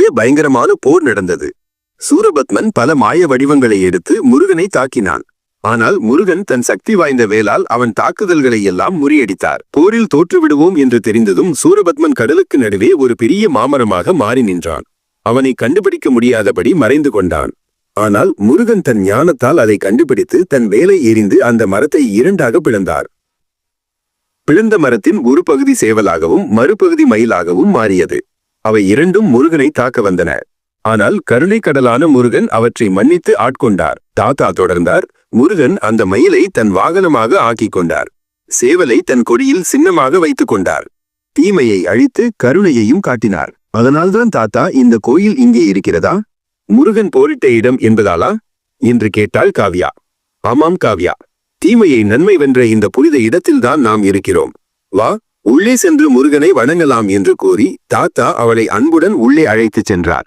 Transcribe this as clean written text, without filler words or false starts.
மிகப்பெரிய பயங்கரமான போர் நடந்தது. சூரபத்மன் பல மாய வடிவங்களை எடுத்து முருகனை தாக்கினான். ஆனால் முருகன் தன் சக்தி வாய்ந்த வேலால் அவன் தாக்குதல்களை எல்லாம் முறியடித்தார். போரில் தோற்றுவிடுவோம் என்று தெரிந்ததும் சூரபத்மன் கடலுக்கு நடுவே ஒரு பெரிய மாமரமாக மாறி நின்றான். அவனை கண்டுபிடிக்க முடியாதபடி மறைந்து கொண்டான். ஆனால் முருகன் தன் ஞானத்தால் அதை கண்டுபிடித்து தன் வேலை எறிந்து அந்த மரத்தை இரண்டாக பிளந்தார். பிளந்த மரத்தின் ஒரு பகுதி சேவலாகவும் மறுபகுதி மயிலாகவும் மாறியது. அவை இரண்டும் முருகனை தாக்க வந்தன. ஆனால் கருணை கடலான முருகன் அவற்றை மன்னித்து ஆட்கொண்டார். தாத்தா தொடர்ந்தார். முருகன் அந்த மயிலை தன் வாகனமாக ஆக்கிக் கொண்டார். சேவலை தன் கொடியில் சின்னமாக வைத்துக் கொண்டார். தீமையை அழித்து கருணையையும் காட்டினார். அதனால்தான் தாத்தா இந்த கோயில் இங்கே இருக்கிறதா? முருகன் போரிட்ட இடம் என்பதாலா என்று கேட்டாள் காவ்யா. ஆமாம் காவ்யா, தீமையை நன்மை வென்ற இந்த புனித இடத்தில்தான் நாம் இருக்கிறோம். வா, உள்ளே சென்று முருகனை வணங்கலாம் என்று கூறி தாத்தா அவளை அன்புடன் உள்ளே அழைத்துச் சென்றார்.